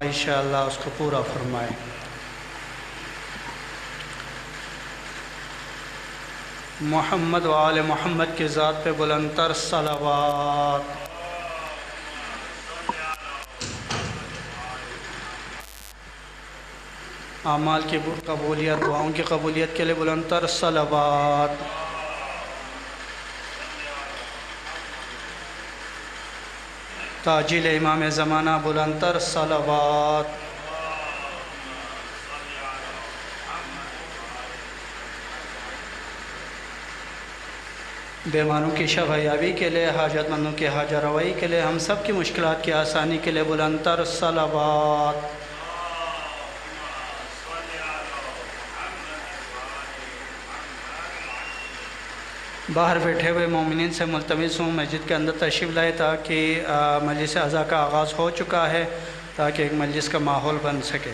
इंशाअल्लाह उसको पूरा फरमाए। मोहम्मद व आले मोहम्मद की ज़ात पे बुलंदतर सलावात। आमाल की कबूलियत, दुआओं की कबूलियत के लिए बुलंदतर सलावात। ताजिल इमाम ज़माना बुलंदतर सलावात। बेमानों की शफायाबी के लिए, हाजतमंदों की हाजा रवाई के लिए, हम सब की मुश्किलात की आसानी के लिए बुलंदतर सलावात। बाहर बैठे हुए मोमिनीन से मुल्तमिस हूँ मस्जिद के अंदर तशरीफ़ लाए ताकि मजलिस अज़ा का आगाज़ हो चुका है, ताकि एक मजलिस का माहौल बन सके।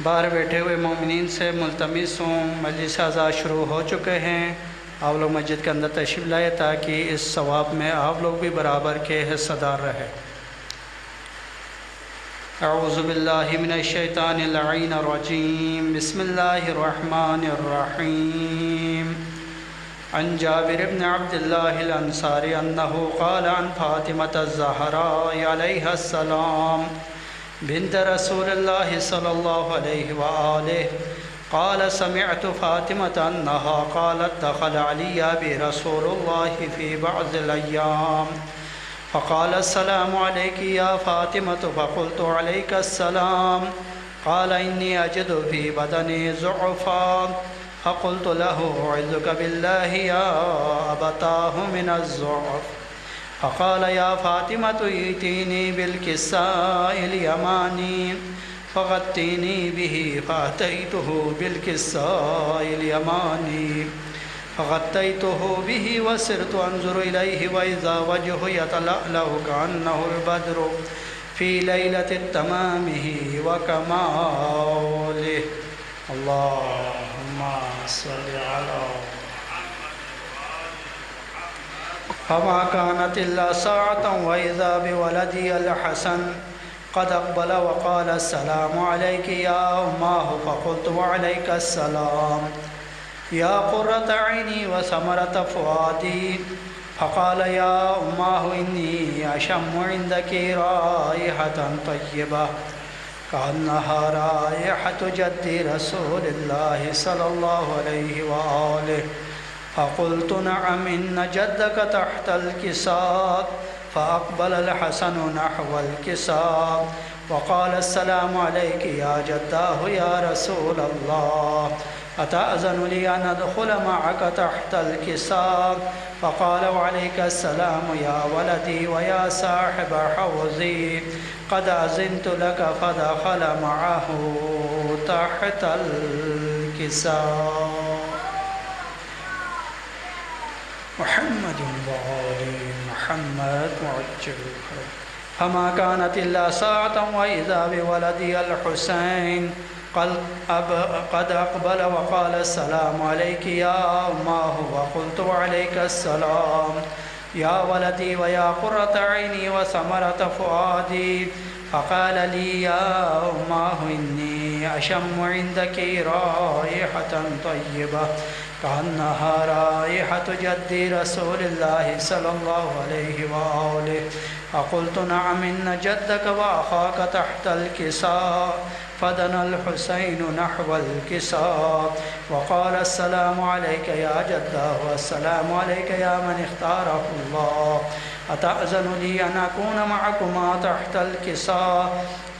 बाहर बैठे हुए मोमिनीन से मुल्तमिस हूँ मजलिस अज़ा शुरू हो चुके हैं, आप लोग मस्जिद के अंदर तशरीफ़ लाए ताकि इस सवाब में आप लोग भी बराबर के हिस्सेदार रहे। अऊज़ु बिल्लाहि मिनश्शैतानिर रजीम, बिस्मिल्लाहिर रहमानिर रहीम। अन जाबिर इब्न अब्दिल्लाहिल अंसारी अन्नहु क़ाल अन फ़ातिमत ज़हरा अलैहिस्सलाम बिन्त रसूलिल्लाहि सल्लल्लाहु अलैहि व आलिहि क़ाल समिअतु फ़ातिमत अन्नहा क़ालत दख़ल अलैया बि रसूलुल्लाहि फ़ी बअज़िल अय्याम फ़क़ाल अस्सलामु अलैकि या फ़ातिमतु फ़क़ुल्तु अलैका अस्सलाम क़ाल इन्नी अजिदु फ़ी बदनी ज़ुअफ़ा फ़क़ुल्तु लहु अऊज़ुका बिल्लाहि या अबताहु मिनज़्ज़ुअफ़ फ़क़ाल या फ़ातिमतु इतीनी बिल्किस्साइल यमानी फ़ग़त्तीनी बिही फ़अतैतुहु बिल्किस्साइल यमानी फ़ग़त्तैतुहु बिही वसिरतु अंज़ुरु इलैहि वइज़ा वजहु यतलअलअु कअन्नहुल बद्रु फ़ी लैलतित तमामिही व कमालिही। अल्लाहुम्मा सल्लि अला। फ़मा कानत इल्ला साअतन व इज़ा बिवलदी अल हसन क़द अक़बल व क़ाल अस्सलामु अलैकि या उम्मह फ़क़ुल्तु व अलैका अस्सलाम या क़ुर्रत ऐनी व समरत फ़ुआदी फ़क़ाल या उम्मह इन्नी अशम्मु इंदकी राइहतन तय्यबा कअन्नहा राइहतु जद्दी रसूलिल्लाहि सल्लल्लाहु अलैहि व आलिहि फ़क़ुल्तु नअम इन्न जद्दक तहतल किसाब फ़अक़बल अल हसन नहवल किसाब वक़ाल अस्सलामु अलैकि या जद्दाहु या रसूल अल्लाह अतअज़नु ली अन अदख़ुल मअक तहतल किसाब फ़क़ाल वअलैका अस्सलाम या वलदी व या साहिब हौज़ी क़द अज़िनतु लक फ़दख़ल मअहु तहतल किसाब। मुहम्मदुन व आलि मुहम्मद मुअज्जल फमा कानत इल्ला साअतन व इज़ा बिवलदी अल हुसैन क़द अक़बल व क़ाल अस्सलामु अलैकि या उम्मह व क़ुल्तु अलैका अस्सलाम या वलदी व या क़ुर्रत ऐनी व समरत फ़ुआदी फ़क़ाल ली या उम्मह इन्नी अशम्मु इंदकी राइहतन तय्यबा कअन्नहा राइहतु जद्दी रसूलिल्लाहि सल्लल्लाहु अलैहि व आलिहि फ़क़ुल्तु नअम इन्न जद्दक व अख़ाक तहतल किसाब फ़दनल हुसैन नहवल किसाब वक़ाल अस्सलामु अलैका या जद्दा वस्सलामु अलैका या मन इख्तारहुल्लाह अतअज़नु ली अन अकून मअकुमा तहतल किसाब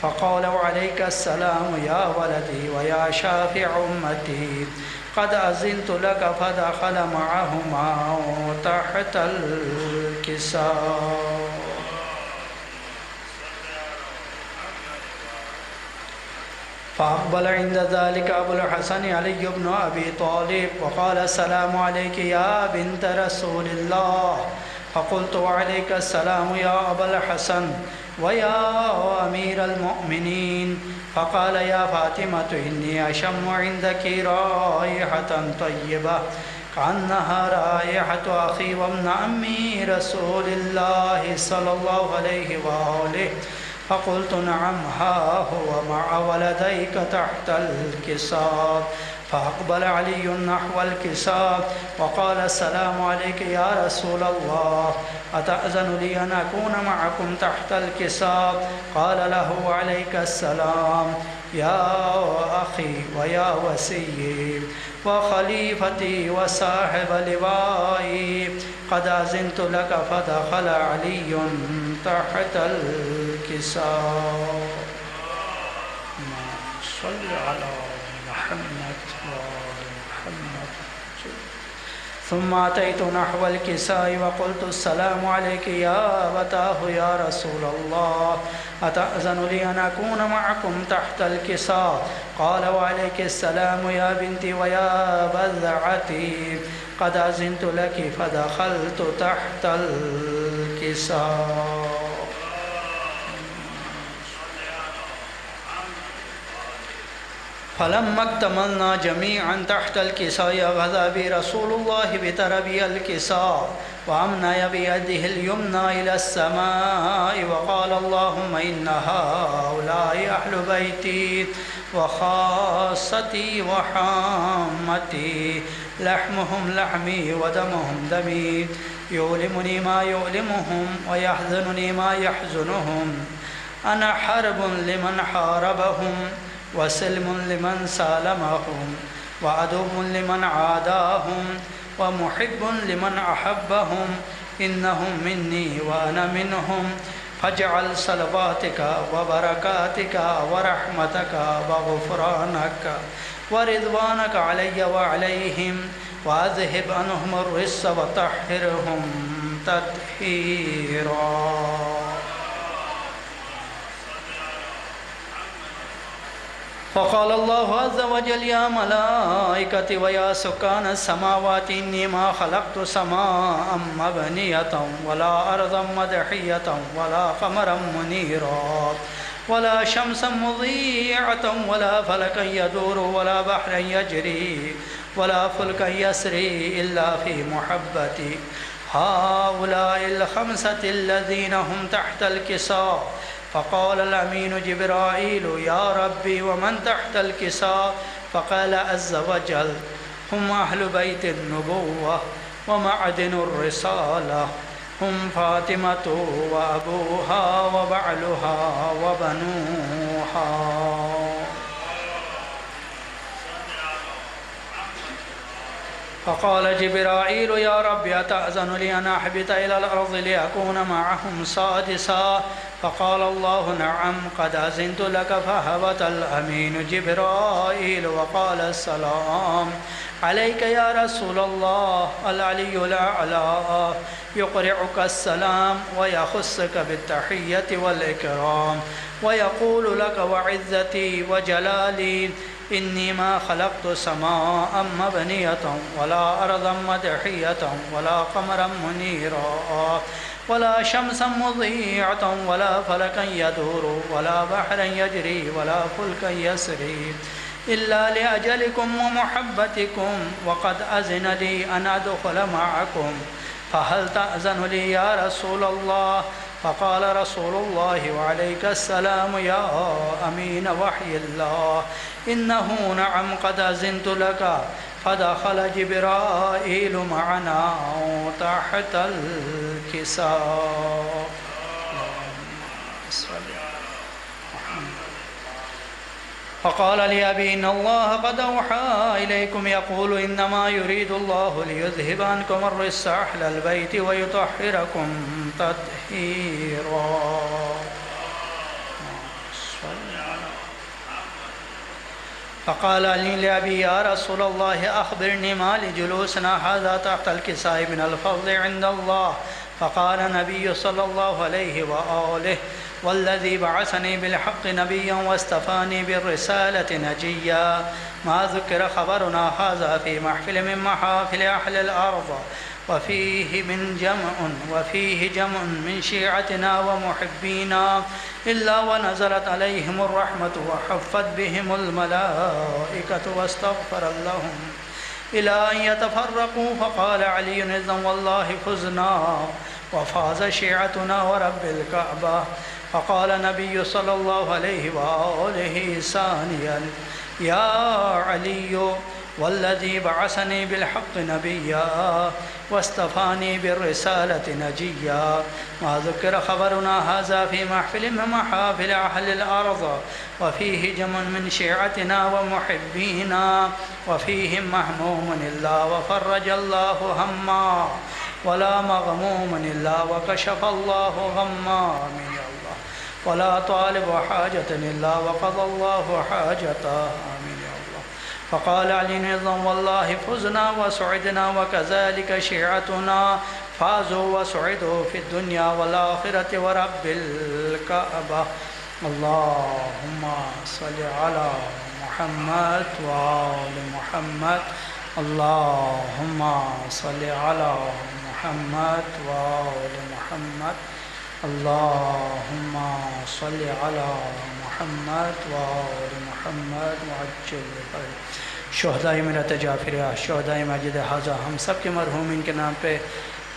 फ़क़ाल वअलैका अस्सलाम या वलदी व या शाफ़िअ उम्मती क़द अज़िनतु लक फ़दख़ल मअहुमा तहतल किसाब। फ़अक़बल इंद ज़ालिका अबुल हसन अली इब्न अबी तालिब वक़ाल अस्सलामु अलैकि या बिन्त रसूलिल्लाह फ़क़ुल्तु अलैका अस्सलाम या अबुल हसन व या अमीरल मुअमिनीन फ़क़ाल या फ़ातिमतु इन्नी अशम्मु इंदकी राइहतन तय्यबा कअन्नहा राइहतु अख़ी व इब्न अम्मी रसूलिल्लाहि सल्लल्लाहु अलैहि व आलिहि فقلت نعم ها هو مع ولديك تحت الكساء. فأقبل علي نحو الكساء وقال السلام عليك يا رسول الله، أتأذن لي أن أكون معكم تحت الكساء؟ قال له عليك السلام يا أخي ويا وسيي وخليفتي وصاحب لوائي، قد أذنت لك. فدخل علي تحت الكساء. صل على محمد وآل محمد. ثم أتيت نحو الكساء وقلت السلام عليك يا أبتاه يا رسول الله، أتأذن لي أن أكون معكم تحت الكساء؟ قال وعليك السلام يا بنتي ويا بذعتي، قد أذنت لك. فدخلت تحت الكساء. فلما اكتملنا جميعا تحت الكساء غدا بي رسول الله بتربي الكساء وأمنى بيده اليمنى إلى السماء وقال اللهم إن هؤلاء أهل بيتي وخاصتي وحامتي، لحمهم لحمي ودمهم دمي، يؤلمني ما يؤلمهم ويحزنني ما يحزنهم. أنا حرب لمن حاربهم وسلم لمن سالمهم وعدو لمن عاداهم ومحب لمن أحبهم، إنهم مني وأنا منهم. فاجعل صلواتك وبركاتك ورحمتك وغفرانك ورضوانك علي وعليهم، وأذهب عنهم الرجس وطهرهم تطهيرا. فقال الله عز وجل يا ملائكتي ويا سكان السماوات، إني ما خلقت سماء مبنية ولا أرضا مدحية ولا قمرا منيرا ولا شمسا مضيعة ولا فلكا يدور ولا بحرا يجري ولا فلكا يسري إلا في محبتي هؤلاء الخمسة الذين هم تحت الكساء. فقال الأمين جبرائيل يا ربي ومن تحت الكساء؟ فقال عز وجل هم أهل بيت النبوة ومعدن الرسالة، هم فاطمة وأبوها وبعلها وبنوها. فقال جبرائيل يا رب أتأذن لي أن أحبط إلى الأرض لأكون معهم سادسا؟ فقال الله نعم قد أذنت لك. فهبط الأمين جبرائيل وقال السلام عليك يا رسول الله. العلي الأعلى يقرعك السلام ويخصك بالتحية والإكرام ويقول لك وعزتي وجلالي إني ما خلقت سماء مبنية ولا أرضا مدحية ولا قمرا منيرا ولا شمسا مضيعة ولا فلكا يدور ولا بحرا يجري ولا فلكا يسري إلا لأجلكم ومحبتكم، وقد أذن لي أن أدخل معكم، فهل تأذن لي يا رسول الله؟ فقال رسول الله وعليك السلام يا أمين وحي الله إنه نعم قد أذنت لك. فدخل جبرائيل معنا تحت الكساء. فقال لأبي إن الله قد أوحى إليكم يقول إنما يريد الله ليذهب عنكم الرجس أهل البيت ويطهركم تطهيرا. فقال لي لأبي يا رسول الله أخبرني ما لجلوسنا هذا تحت الكساء من الفضل عند الله؟ فقال النبي صلى الله عليه وآله والذي بعثني بالحق نبيا واستفاني بالرسالة نجيا ما ذكر خبرنا هذا في محفل من محافل أهل الأرض وفيه جمع من شيعتنا ومحبينا إلا ونزلت عليهم الرحمة وحفت بهم الملائكة واستغفر لهم إلى أن يتفرقوا. فقال علي إذن والله فزنا وفاز شيعتنا ورب الكعبة. फ़क़ाल नबी सल्लल्लाहु अलैहि वआलिहि सानिया या अली वल्लज़ी बअसनी बिलहक़्क़ नबिय्या वस्तफ़ानी बिर्रिसालति नजिय्या मा ज़ुकिर ख़बरुना हाज़ा फ़ी महफ़िलिन मिन महाफ़िल अहलिल अर्ज़ व फ़ीहि जमुन मिन शिअतिना व मुहिब्बीना व फ़ीहिम महमूमुन इल्ला व फ़र्रजल्लाहु हम्मा वला मग़मूमुन इल्ला व कशफ़ल्लाहु ग़म्मा आमीन या अल्लाह वला तालिबु हाजतन इल्ला व क़ज़ल्लाहु हाजतह आमीन या अल्लाह। फ़क़ाल अली वल्लाहि फ़ुज़ना व सुइदना व कज़ालिक शिअतुना फ़ाज़ू व सुइदू फ़िद्दुन्या वल आख़िरति व रब्बिल कअबा। अल्लाहुम्मा सल्लि अला मुहम्मद व आलि मुहम्मद। अल्लाहुम्मा सल्लि अला मुहम्मद व आलि मुहम्मद। अल्लाहुम्मा सल्लि अला मुहम्मद व आलि मुहम्मद वअज्जिल शुहदाए मिलत जाफ़िरिया शुहदाए मस्जिद हाज़ा हम सब के मरहूमीन के नाम पे,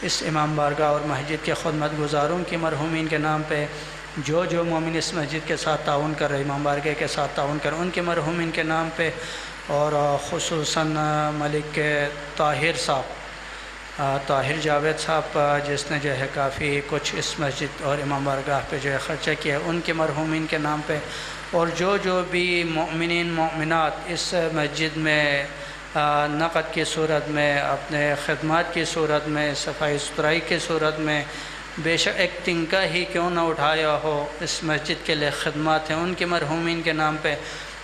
इस इमाम बारगाह और मस्जिद के खिदमत गुज़ारों की मरहूमीन के नाम पे, जो मोमिन इस मस्जिद के साथ ताउन कर रहे, इमाम बारगाह के साथ ताउन कर, उनके मरहूमीन के नाम पे, और ख़ुसूसन मलिक के ताहिर साहब, ताहिर जावेद साहब जिसने जो है काफ़ी कुछ इस मस्जिद और इमाम बारगाह पे जो है ख़र्चा किया, उनके मरहूमीन के नाम पे, और जो भी मोमिनीन मोमिनात इस मस्जिद में नक़द की सूरत में, अपने ख़िदमत की सूरत में, सफाई सुथराई की सूरत में बेशक एक तिनका ही क्यों न उठाया हो इस मस्जिद के लिए ख़िदमत हैं, उनके मरहूमीन के नाम पे,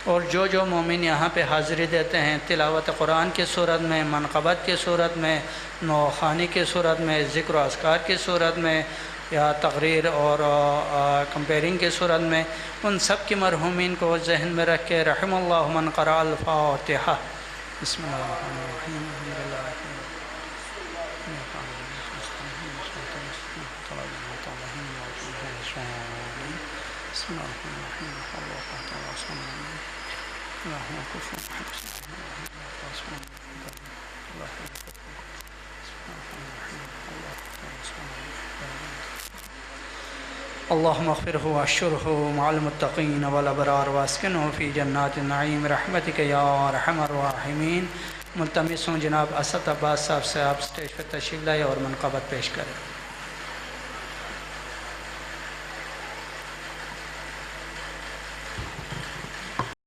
और जो मोमिन यहाँ पे हाज़िरी देते हैं तिलावत कुरान की सूरत में, मनक़बत की सूरत में, नौखानी की सूरत में, ज़िक्र व अस्कार की सूरत में, या तक़रीर और कंपेयरिंग की सूरत में, उन सब की मरहूमीन को जहन में रख के रहमल्लाहु मन क़रा अल फ़ातिहा। बिस्मिल्लाहिर्रहमानिर्रहीम। अल्लाहुम्मा अग़फ़िरहु वअश्शुरहु मअल मुत्तक़ीन वल अबरार वअस्किनहु फ़ी जन्नातिन नईम रहमतिक या अरहमर राहिमीन। मुल्तमिस हूँ जनाब असद अब्बास साहब से आप स्टेज पर तशरीफ़ लाए और मनक़बत पेश करें।